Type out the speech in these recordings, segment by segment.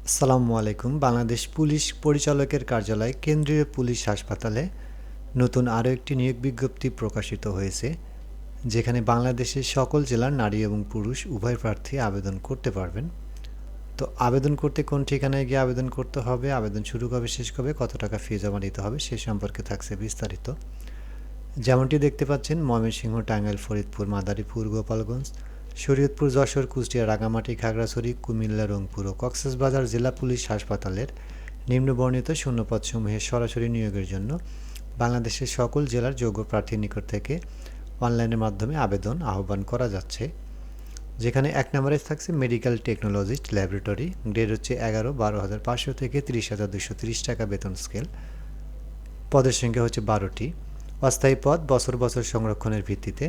আসসালামু আলাইকুম। বাংলাদেশ পুলিশ পরিচালকের কার্যালয় কেন্দ্রীয় পুলিশ হাসপাতালে নতুন আরও একটি নিয়োগ বিজ্ঞপ্তি প্রকাশিত হয়েছে, যেখানে বাংলাদেশের সকল জেলার নারী এবং পুরুষ উভয় প্রার্থী আবেদন করতে পারবেন। তো আবেদন করতে কোন ঠিকানায় গিয়ে আবেদন করতে হবে, আবেদন শুরু কবে শেষ কবে, কত টাকা ফি জমা দিতে হবে সে সম্পর্কে থাকছে বিস্তারিত। যেমনটি দেখতে পাচ্ছেন, ময়মনসিংহ, টাঙ্গাইল, ফরিদপুর, মাদারীপুর, গোপালগঞ্জ, শরীয়তপুর, যশোর, কুষ্টিয়া, রাঙামাটি, খাগড়াছড়ি, কুমিল্লা, রংপুর ও কক্সবাজার জেলা পুলিশ হাসপাতালের নিম্নবর্ণিত শূন্যপদসমূহে সরাসরি নিয়োগের জন্য বাংলাদেশের সকল জেলার যোগ্য প্রার্থীর নিকট থেকে অনলাইনের মাধ্যমে আবেদন আহ্বান করা যাচ্ছে। যেখানে 1 নম্বরে থাকছে মেডিকেল টেকনোলজিস্ট ল্যাবরেটরি, গ্রেড হচ্ছে 11-12,500 থেকে 30,230 টাকা বেতন স্কেল। পদের সংখ্যা হচ্ছে 12টি। অস্থায়ী পদ বছর বছর সংরক্ষণের ভিত্তিতে।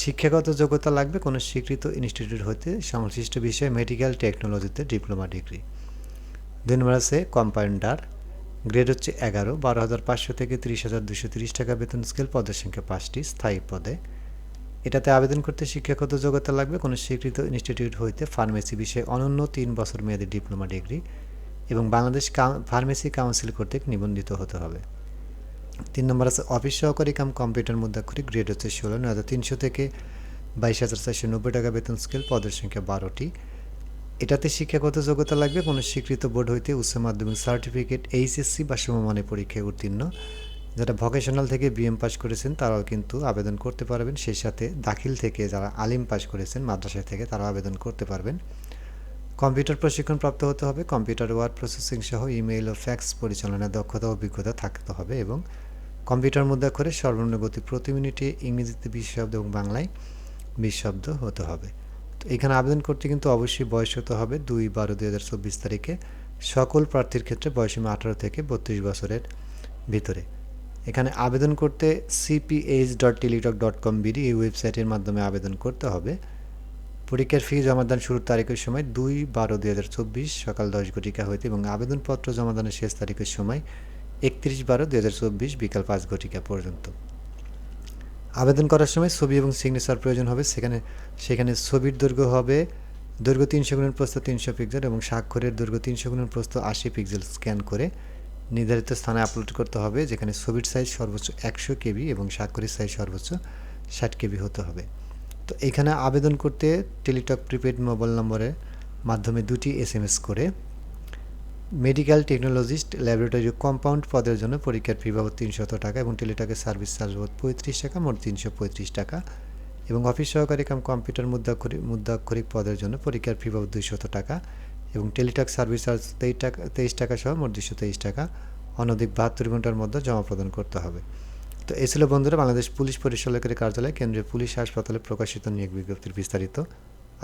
শিক্ষাগত যোগ্যতা লাগবে কোনো স্বীকৃত ইনস্টিটিউট হতে সংশ্লিষ্ট বিষয়ে মেডিকেল টেকনোলজিতে ডিপ্লোমা ডিগ্রি। 2 নম্বর আছে কম্পাউন্ডার, গ্রেড হচ্ছে 11-12,500 থেকে 30,230 টাকা বেতন স্কেল। পদের সংখ্যা 5টি, স্থায়ী পদে। এটাতে আবেদন করতে শিক্ষাগত যোগ্যতা লাগবে কোনো স্বীকৃত ইনস্টিটিউট হইতে ফার্মেসি বিষয়ে অনন্য 3 বছর মেয়াদী ডিপ্লোমা ডিগ্রি এবং বাংলাদেশ ফার্মেসি কাউন্সিল কর্তৃক নিবন্ধিত হতে হবে। 3 নম্বর আছে অফিস সহকারী কাম কম্পিউটার মুদ্রাক্ষরিক, গ্রেড হচ্ছে 16,300 থেকে 22,490 টাকা বেতন স্কেল। পদের সংখ্যা 12টি। এটাতে শিক্ষাগত যোগ্যতা লাগবে কোনো স্বীকৃত বোর্ড হইতে উচ্চ মাধ্যমিক সার্টিফিকেট, এইচএসসি বা সমমানের পরীক্ষায় উত্তীর্ণ। যারা ভোকেশনাল থেকে বিএম পাস করেছেন তারাও কিন্তু আবেদন করতে পারবেন। সেই সাথে দাখিল থেকে যারা আলিম পাস করেছেন মাদ্রাসা থেকে তারাও আবেদন করতে পারবেন। কম্পিউটার প্রশিক্ষণ প্রাপ্ত হতে হবে, কম্পিউটার ওয়ার্ড প্রসেসিং সহ ইমেইল ও ফ্যাক্স পরিচালনার দক্ষতা ও অভিজ্ঞতা থাকতে হবে এবং কম্পিউটার মুদ্রাক্ষরে সর্বনিম্ন গতি প্রতি মিনিটে ইংরেজিতে 20 শব্দ এবং বাংলায় 20 শব্দ হতে হবে। তো এখানে আবেদন করতে কিন্তু অবশ্যই বয়স হতে হবে 2/12/2024 তারিখে। সকল প্রার্থীর ক্ষেত্রে বয়সীমা 18 থেকে 32 বছরের ভিতরে। এখানে আবেদন করতে cph.teletalk.com.bd এই ওয়েবসাইটের মাধ্যমে আবেদন করতে হবে। পরীক্ষার ফি জমাদান শুরুর তারিখের সময় 2/12/2024 সকাল 10 ঘটিকা হইতে এবং আবেদনপত্র জমাদানের শেষ তারিখের সময় 31/12/2024 বিকাল 5 ঘটিকা পর্যন্ত। আবেদন করার সময় ছবি এবং সিগনেচার প্রয়োজন হবে। সেখানে ছবির দৈর্ঘ্য 300 গুণের প্রস্থ 300 পিক্সেল এবং স্বাক্ষরের দৈর্ঘ্য 300 গুণের প্রস্থ 80 পিক্সেল স্ক্যান করে নির্ধারিত স্থানে আপলোড করতে হবে, যেখানে ছবির সাইজ সর্বোচ্চ 100 কেবি এবং স্বাক্ষরের সাইজ সর্বোচ্চ 60 কেবি হতে হবে। তো এখানে আবেদন করতে টেলিটক প্রিপেড মোবাইল নম্বরের মাধ্যমে 2টি SMS করে মেডিকেল টেকনোলজিস্ট ল্যাবরেটরি কম্পাউন্ড পদের জন্য পরীক্ষার ফি বাবদ 300 টাকা এবং টেলিটকের সার্ভিস চার্জ বাবদ 35 টাকা, মোট 335 টাকা এবং অফিস সহকারী কাম কম্পিউটার মুদ্রাক্ষরিক পদের জন্য পরীক্ষার ফি বাবদ 200 টাকা এবং টেলিটক সার্ভিস চার্জ 23 টাকা সহ মোট 223 টাকা অনধিক 72 ঘন্টার মধ্যে জমা প্রদান করতে হবে। তো এই ছিল বন্ধুরা বাংলাদেশ পুলিশ পরিচালকের কার্যালয় কেন্দ্রীয় পুলিশ হাসপাতালে প্রকাশিত নিয়োগ বিজ্ঞপ্তির বিস্তারিত।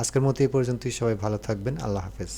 আজকের মতো এই পর্যন্তই। সবাই ভালো থাকবেন। আল্লাহ হাফেজ।